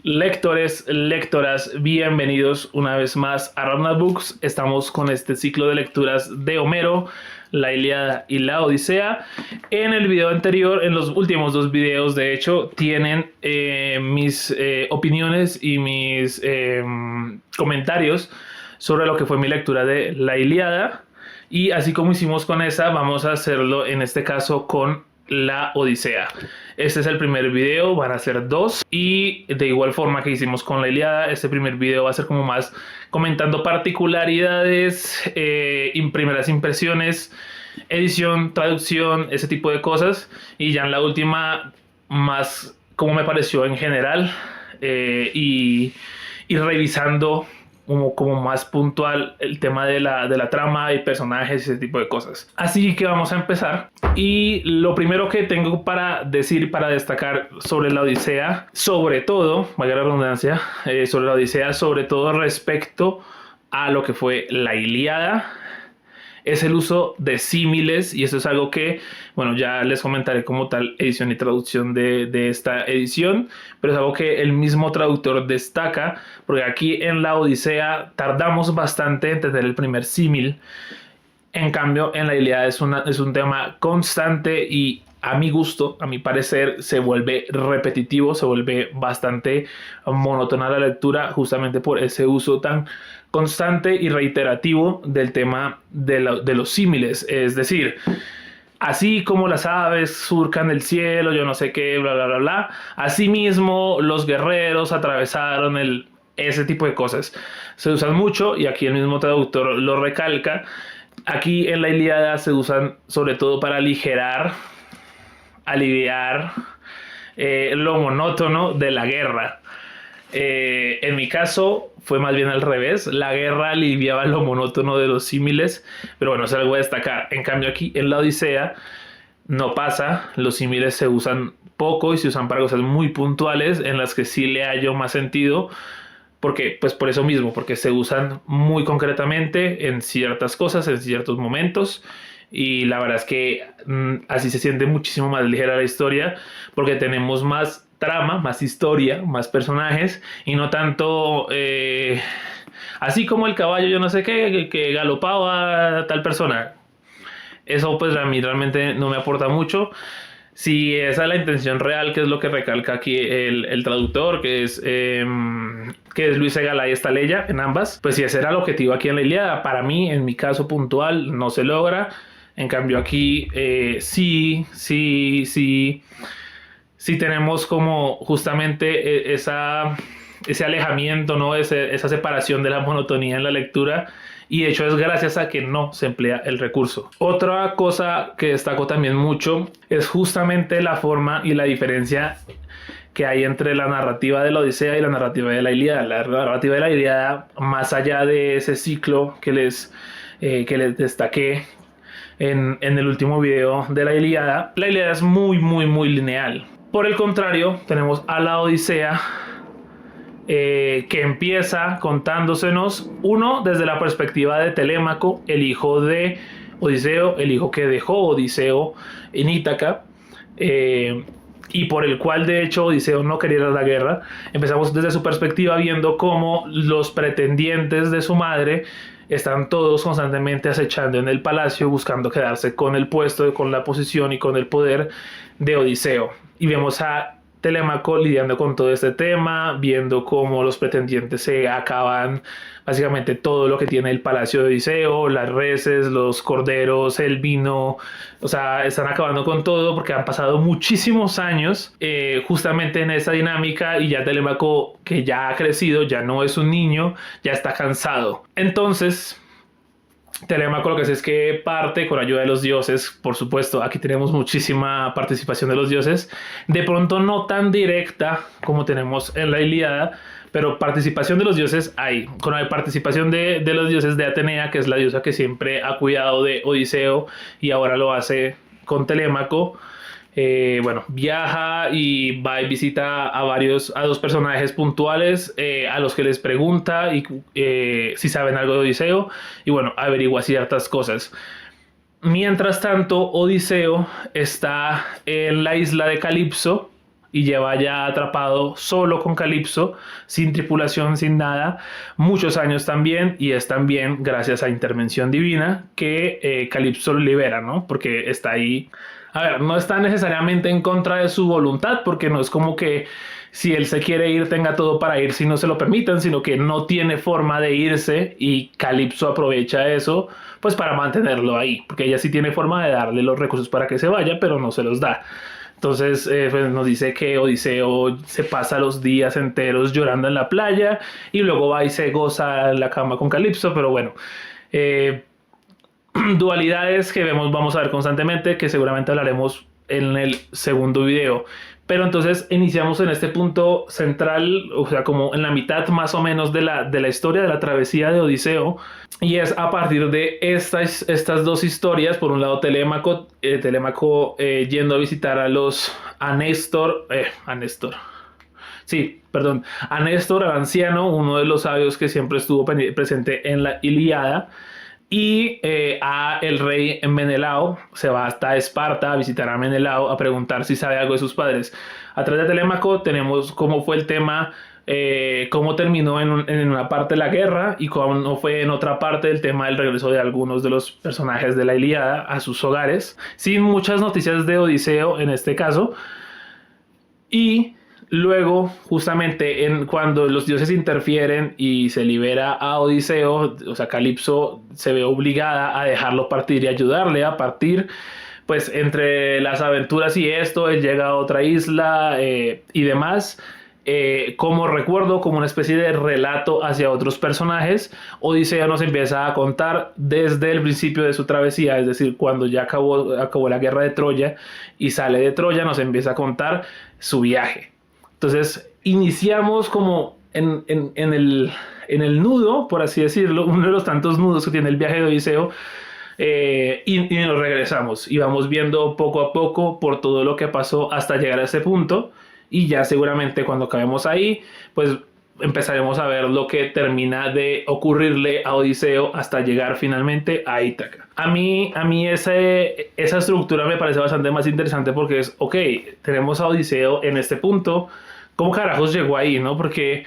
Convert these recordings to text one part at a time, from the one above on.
Lectores, lectoras, bienvenidos una vez más a Ramnas Books. Estamos con este ciclo de lecturas de Homero, la Ilíada y la Odisea. En el video anterior, en los últimos dos videos, de hecho, tienen mis opiniones y mis comentarios sobre lo que fue mi lectura de la Ilíada. Y así como hicimos con esa, vamos a hacerlo en este caso con la Odisea. Este es el primer video, van a ser dos, y de igual forma que hicimos con la Ilíada, este primer video va a ser como más comentando particularidades, primeras impresiones, edición, traducción, ese tipo de cosas, y ya en la última más como me pareció en general, y revisando como más puntual el tema de la trama y personajes y ese tipo de cosas. Así que vamos a empezar. Y lo primero que tengo para decir, para destacar sobre la Odisea, sobre todo, valga la redundancia, sobre la Odisea, sobre todo respecto a lo que fue la Ilíada, es el uso de símiles, y eso es algo que, bueno, ya les comentaré como tal edición y traducción de esta edición, pero es algo que el mismo traductor destaca, porque aquí en la Odisea tardamos bastante en tener el primer símil. En cambio, en la Ilíada es un tema constante y a mi gusto, a mi parecer, se vuelve repetitivo, se vuelve bastante monótona la lectura, justamente por ese uso tan constante y reiterativo del tema de los símiles. Es decir, así como las aves surcan el cielo, yo no sé qué, bla, bla, bla, bla, así mismo los guerreros atravesaron ese tipo de cosas. Se usan mucho y aquí el mismo traductor lo recalca. Aquí en la Ilíada se usan sobre todo para aliviar lo monótono de la guerra. En mi caso fue más bien al revés. La guerra aliviaba lo monótono de los símiles, pero bueno, es algo a destacar. En cambio aquí en la Odisea no pasa. Los símiles se usan poco y se usan para cosas muy puntuales en las que sí le hallo más sentido. Porque, pues por eso mismo, porque se usan muy concretamente en ciertas cosas, en ciertos momentos. Y la verdad es que así se siente muchísimo más ligera la historia, porque tenemos más trama, más historia, más personajes, y no tanto así como el caballo, yo no sé qué, que galopaba a tal persona. Eso pues a mí realmente no me aporta mucho. Si esa es la intención real, que es lo que recalca aquí el traductor, que es Luis Egalay y Estaleya en ambas, pues si ese era el objetivo aquí en la Ilíada, para mí, en mi caso puntual, no se logra. En cambio aquí sí tenemos como justamente ese alejamiento, ¿no? Esa separación de la monotonía en la lectura, y de hecho es gracias a que no se emplea el recurso. Otra cosa que destaco también mucho es justamente la forma y la diferencia que hay entre la narrativa de la Odisea y la narrativa de la Ilíada. La narrativa de la Ilíada, más allá de ese ciclo que les destaqué en el último video de la Ilíada es muy lineal. Por el contrario, tenemos a la Odisea, que empieza contándosenos, uno, desde la perspectiva de Telémaco, el hijo de Odiseo, el hijo que dejó Odiseo en Ítaca, y por el cual de hecho Odiseo no quería la guerra. Empezamos desde su perspectiva viendo cómo los pretendientes de su madre están todos constantemente acechando en el palacio, buscando quedarse con el puesto, con la posición y con el poder de Odiseo. Y vemos a Telémaco lidiando con todo este tema, viendo cómo los pretendientes se acaban básicamente todo lo que tiene el palacio de Odiseo, las reses, los corderos, el vino, o sea, están acabando con todo porque han pasado muchísimos años justamente en esa dinámica, y ya Telémaco, que ya ha crecido, ya no es un niño, ya está cansado. Entonces Telémaco lo que hace es que parte con ayuda de los dioses. Por supuesto, aquí tenemos muchísima participación de los dioses, de pronto no tan directa como tenemos en la Ilíada, pero participación de los dioses hay. Con la participación de los dioses de Atenea, que es la diosa que siempre ha cuidado de Odiseo y ahora lo hace con Telémaco. Bueno, viaja y va y visita a dos personajes puntuales, a los que les pregunta si saben algo de Odiseo, y bueno, averigua ciertas cosas. Mientras tanto, Odiseo está en la isla de Calipso, y lleva ya atrapado solo con Calipso, sin tripulación, sin nada, muchos años también, y es también gracias a intervención divina que Calipso lo libera, ¿no? Porque está ahí. A ver, no está necesariamente en contra de su voluntad, porque no es como que si él se quiere ir tenga todo para ir si no se lo permitan, sino que no tiene forma de irse y Calipso aprovecha eso pues para mantenerlo ahí, porque ella sí tiene forma de darle los recursos para que se vaya, pero no se los da. Entonces pues nos dice que Odiseo se pasa los días enteros llorando en la playa y luego va y se goza en la cama con Calipso, pero bueno, eh, dualidades que vamos a ver constantemente, que seguramente hablaremos en el segundo video. Pero entonces iniciamos en este punto central, o sea, como en la mitad más o menos de la historia de la travesía de Odiseo. Y es a partir de estas dos historias, por un lado Telémaco, yendo a visitar a Néstor, sí, perdón, a Néstor, al anciano, uno de los sabios que siempre estuvo presente en la Ilíada, y a el rey Menelao, se va hasta Esparta a visitar a Menelao a preguntar si sabe algo de sus padres. A través de Telémaco tenemos cómo fue el tema, cómo terminó en una parte de la guerra y cómo fue en otra parte el tema del regreso de algunos de los personajes de la Ilíada a sus hogares, sin muchas noticias de Odiseo en este caso. Y luego, justamente cuando los dioses interfieren y se libera a Odiseo, o sea, Calipso se ve obligada a dejarlo partir y ayudarle a partir. Pues entre las aventuras y esto, él llega a otra isla y demás. Como recuerdo, como una especie de relato hacia otros personajes, Odiseo nos empieza a contar desde el principio de su travesía, es decir, cuando ya acabó la guerra de Troya y sale de Troya, nos empieza a contar su viaje. Entonces, iniciamos como en el nudo, por así decirlo, uno de los tantos nudos que tiene el viaje de Odiseo, y nos regresamos y vamos viendo poco a poco por todo lo que pasó hasta llegar a ese punto, y ya seguramente cuando acabemos ahí, pues empezaremos a ver lo que termina de ocurrirle a Odiseo hasta llegar finalmente a Ítaca. A mí esa estructura me parece bastante más interesante porque es, ok, tenemos a Odiseo en este punto, ¿cómo carajos llegó ahí, no? Porque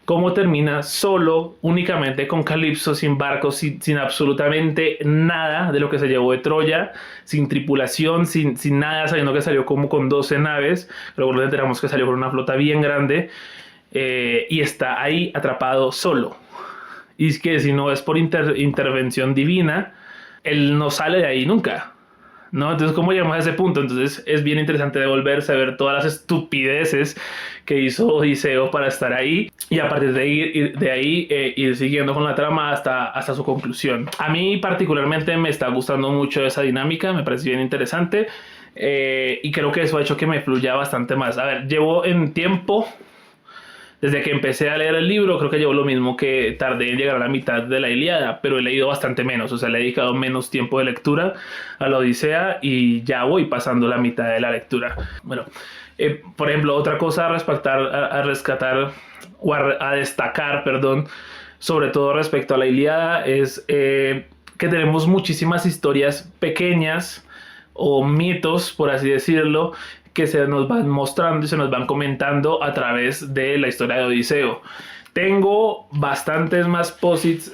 cómo termina solo, únicamente con Calipso, sin barcos, sin absolutamente nada de lo que se llevó de Troya, sin tripulación, sin nada, sabiendo que salió como con 12 naves, luego nos enteramos que salió con una flota bien grande, y está ahí atrapado solo. Y es que si no es por intervención divina, él no sale de ahí nunca, ¿no? Entonces, ¿cómo llegamos a ese punto? Entonces, es bien interesante devolverse a ver todas las estupideces que hizo Odiseo para estar ahí y a partir de ahí ir siguiendo con la trama hasta su conclusión. A mí particularmente me está gustando mucho esa dinámica, me parece bien interesante, y creo que eso ha hecho que me fluya bastante más. A ver, llevo en tiempo... Desde que empecé a leer el libro, creo que llevo lo mismo que tardé en llegar a la mitad de la Ilíada, pero he leído bastante menos, o sea, le he dedicado menos tiempo de lectura a la Odisea y ya voy pasando la mitad de la lectura. Bueno, por ejemplo, otra cosa a rescatar o a destacar, perdón, sobre todo respecto a la Ilíada, es que tenemos muchísimas historias pequeñas o mitos, por así decirlo, que se nos van mostrando y se nos van comentando a través de la historia de Odiseo. Tengo bastantes más posits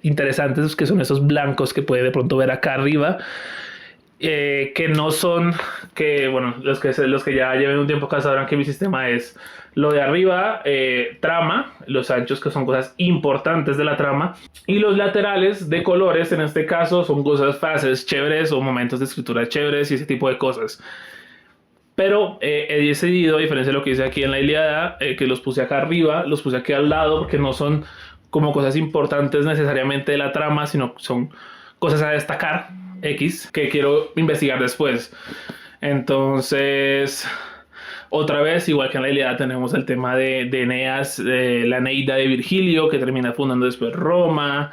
interesantes, que son esos blancos que puede de pronto ver acá arriba, que no son, que bueno, los que ya lleven un tiempo acá sabrán que mi sistema es lo de arriba, trama, los anchos que son cosas importantes de la trama, y los laterales de colores, en este caso, son cosas, frases chéveres o momentos de escritura chéveres y ese tipo de cosas. Pero he decidido, a diferencia de lo que hice aquí en la Ilíada, que los puse acá arriba, los puse aquí al lado, porque no son como cosas importantes necesariamente de la trama, sino son cosas a destacar, X, que quiero investigar después. Entonces, otra vez, igual que en la Ilíada, tenemos el tema de Eneas, la Eneida de Virgilio, que termina fundando después Roma.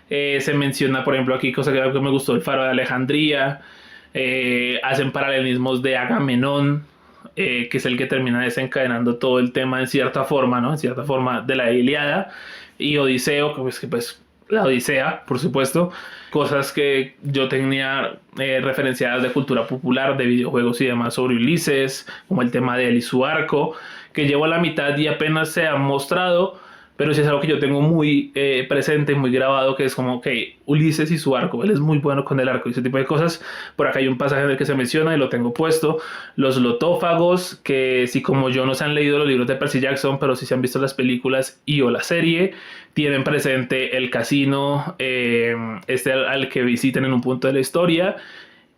Se menciona, por ejemplo, aquí, cosa que me gustó, el faro de Alejandría. Hacen paralelismos de Agamenón, que es el que termina desencadenando todo el tema en cierta forma, ¿no? En cierta forma de la Ilíada, y Odiseo, que pues la Odisea, por supuesto, cosas que yo tenía referenciadas de cultura popular, de videojuegos y demás sobre Ulises, como el tema de él y su arco, que llevo a la mitad y apenas se ha mostrado, pero sí es algo que yo tengo muy presente, muy grabado, que es como, ok, Ulises y su arco, él es muy bueno con el arco y ese tipo de cosas. Por acá hay un pasaje en el que se menciona y lo tengo puesto, los lotófagos, que si como yo no se han leído los libros de Percy Jackson, pero si se han visto las películas y o la serie, tienen presente el casino al que visiten en un punto de la historia,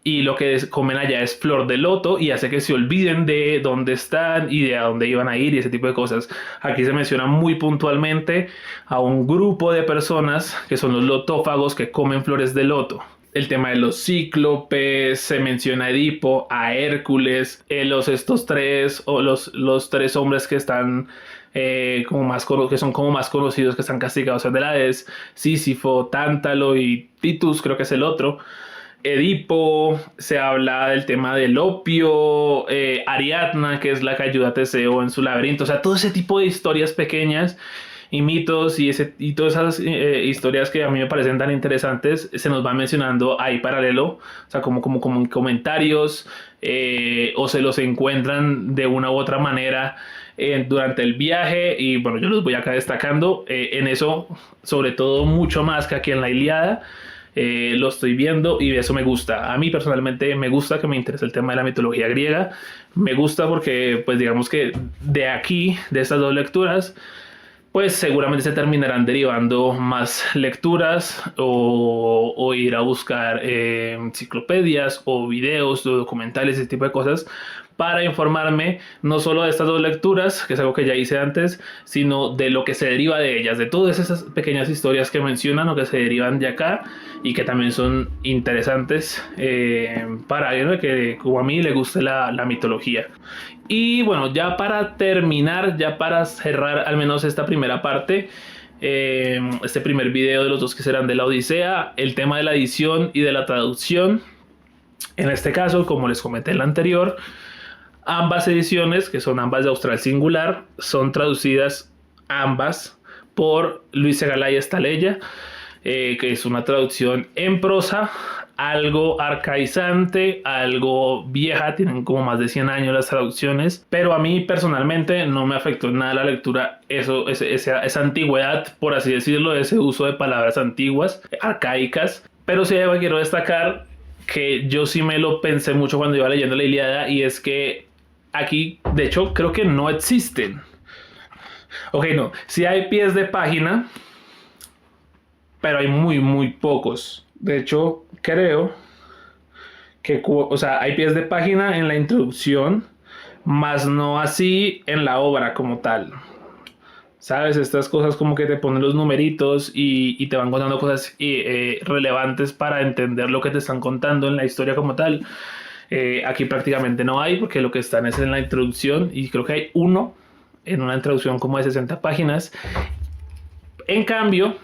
y lo que comen allá es flor de loto y hace que se olviden de dónde están y de a dónde iban a ir y ese tipo de cosas. Aquí se menciona muy puntualmente a un grupo de personas que son los lotófagos que comen flores de loto. El tema de los cíclopes, se menciona a Edipo, a Hércules, estos tres, o los tres hombres que están que son como más conocidos, que están castigados en el Hades, Sísifo, Tántalo y Titus, creo que es el otro. Edipo, se habla del tema del opio, Ariadna, que es la que ayuda a Teseo en su laberinto, o sea, todo ese tipo de historias pequeñas y mitos y todas esas historias que a mí me parecen tan interesantes, se nos van mencionando ahí paralelo, o sea, como en comentarios, o se los encuentran de una u otra manera durante el viaje, y bueno, yo los voy acá destacando en eso, sobre todo mucho más que aquí en la Ilíada. Lo estoy viendo y eso me gusta. A mí personalmente me gusta que me interese el tema de la mitología griega. Me gusta porque, pues digamos que de aquí, de estas dos lecturas, pues seguramente se terminarán derivando más lecturas o ir a buscar enciclopedias o videos o documentales, ese tipo de cosas, para informarme no solo de estas dos lecturas, que es algo que ya hice antes, sino de lo que se deriva de ellas, de todas esas pequeñas historias que mencionan o que se derivan de acá y que también son interesantes para alguien que como a mí le guste la mitología. Y bueno, ya para terminar, ya para cerrar al menos esta primera parte, este primer video de los dos que serán de la Odisea, el tema de la edición y de la traducción. En este caso, como les comenté en la anterior, ambas ediciones, que son ambas de Austral Singular, son traducidas ambas por Luis Segalay Estaleya, que es una traducción en prosa, algo arcaizante, algo vieja, tienen como más de 100 años las traducciones, pero a mí personalmente no me afectó en nada la lectura, esa antigüedad, por así decirlo, ese uso de palabras antiguas, arcaicas, pero sí quiero destacar que yo sí me lo pensé mucho cuando iba leyendo la Ilíada, y es que aquí, de hecho, creo que no existen. Ok, no, sí hay pies de página, pero hay muy pocos. De hecho, creo que, o sea, hay pies de página en la introducción, más no así en la obra como tal. ¿Sabes? Estas cosas como que te ponen los numeritos y te van contando cosas relevantes para entender lo que te están contando en la historia como tal. Aquí prácticamente no hay, porque lo que están es en la introducción, y creo que hay uno en una introducción como de 60 páginas. En cambio,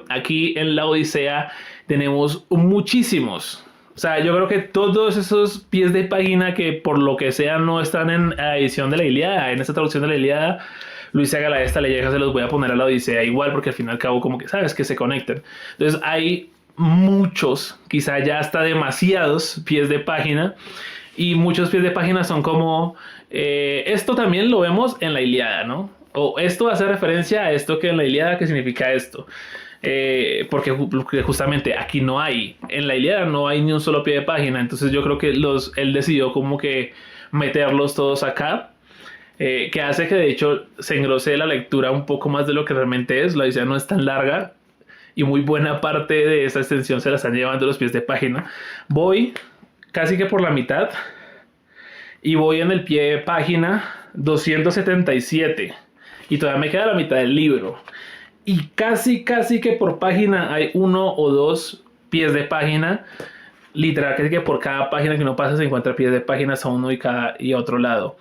aquí en la Odisea tenemos muchísimos. O sea, yo creo que todos esos pies de página que por lo que sea no están en la edición de la Ilíada, en esta traducción de la Ilíada, Luis Segalay Estaleya se los voy a poner a la Odisea igual, porque al fin y al cabo como que sabes que se conectan. Entonces hay muchos, quizá ya hasta demasiados pies de página, y muchos pies de página son como esto también lo vemos en la Ilíada, ¿no? O esto hace referencia a esto que en la Ilíada, que significa esto. Porque justamente aquí no hay, en la Ilíada no hay ni un solo pie de página, entonces yo creo que él decidió como que meterlos todos acá, que hace que de hecho se engrose la lectura un poco más de lo que realmente es. La Odisea no es tan larga y muy buena parte de esa extensión se la están llevando los pies de página. Voy casi que por la mitad y voy en el pie de página 277 y todavía me queda la mitad del libro. Y casi que por página hay uno o dos pies de página. Literal, casi que por cada página que uno pasa se encuentra pies de páginas a uno y a otro lado.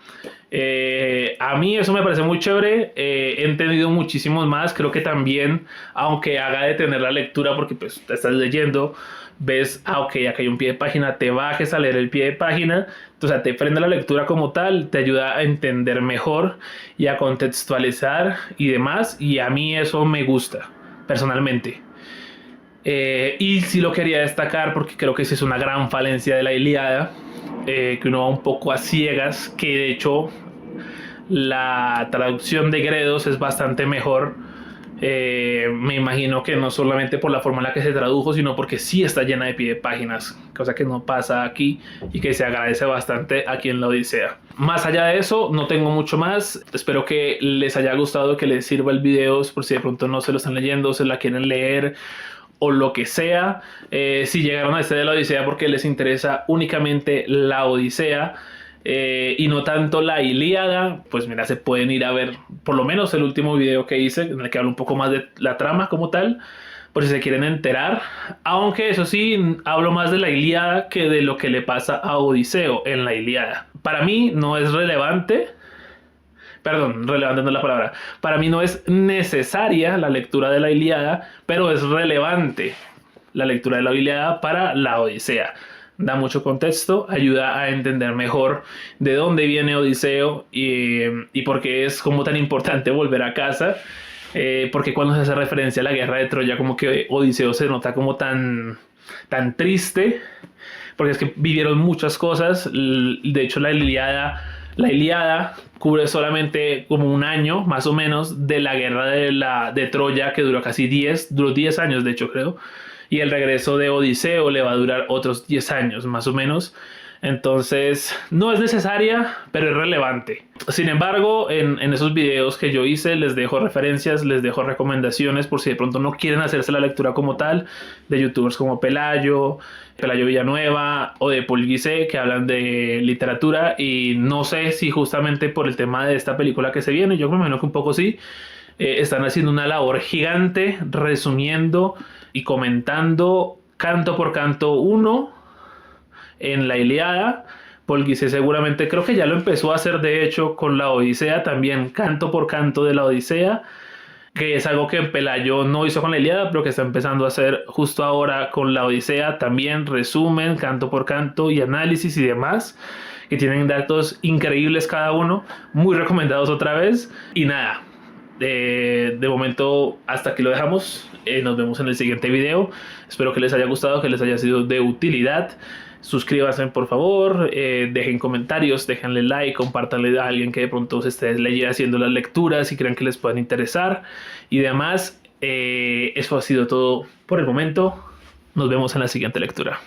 A mí eso me parece muy chévere. He entendido muchísimos más. Creo que también, aunque haga detener la lectura porque pues te estás leyendo, ves, ok, acá hay un pie de página, te bajes a leer el pie de página, O sea, te frena la lectura como tal, te ayuda a entender mejor y a contextualizar y demás. Y a mí eso me gusta, personalmente. Y sí lo quería destacar porque creo que esa es una gran falencia de la Ilíada, que uno va un poco a ciegas, que de hecho la traducción de Gredos es bastante mejor. Me imagino que no solamente por la forma en la que se tradujo, sino porque sí está llena de pie de páginas, cosa que no pasa aquí y que se agradece bastante aquí en la Odisea. Más allá de eso, no tengo mucho más. Espero que les haya gustado, que les sirva el video, por si de pronto no se lo están leyendo, se la quieren leer o lo que sea. Si llegaron a este de la Odisea porque les interesa únicamente la Odisea, y no tanto la Ilíada, pues mira, se pueden ir a ver por lo menos el último video que hice, en el que hablo un poco más de la trama como tal, por si se quieren enterar. Aunque eso sí, hablo más de la Ilíada que de lo que le pasa a Odiseo en la Ilíada. Para mí no es relevante. Perdón, relevante no es la palabra. Para mí no es necesaria la lectura de la Ilíada, pero es relevante la lectura de la Ilíada para la Odisea. Da mucho contexto, ayuda a entender mejor de dónde viene Odiseo y por qué es como tan importante volver a casa. Porque cuando se hace referencia a la guerra de Troya, como que Odiseo se nota como tan triste, porque es que vivieron muchas cosas. De hecho, la Ilíada cubre solamente como un año, más o menos, de la guerra de Troya, que duró casi 10 años, de hecho, creo. Y el regreso de Odiseo le va a durar otros 10 años, más o menos. Entonces, no es necesaria, pero es relevante. Sin embargo, en esos videos que yo hice, les dejo referencias, les dejo recomendaciones por si de pronto no quieren hacerse la lectura como tal, de youtubers como Pelayo Villanueva o de Paul Guisé, que hablan de literatura. Y no sé si justamente por el tema de esta película que se viene, yo me imagino que un poco sí, están haciendo una labor gigante resumiendo y comentando canto por canto uno en la Ilíada. Paul Guisé seguramente, creo que ya lo empezó a hacer de hecho con la Odisea, también canto por canto de la Odisea, que es algo que Pelayo no hizo con la Ilíada, pero que está empezando a hacer justo ahora con la Odisea, también resumen, canto por canto y análisis y demás, que tienen datos increíbles cada uno, muy recomendados otra vez. Y nada, de momento hasta aquí lo dejamos. Nos vemos en el siguiente video. Espero que les haya gustado, que les haya sido de utilidad. Suscríbanse por favor, dejen comentarios, déjenle like, compártanle a alguien que de pronto se esté leyendo, haciendo las lecturas y crean que les puedan interesar y demás. Eso ha sido todo por el momento. Nos vemos en la siguiente lectura.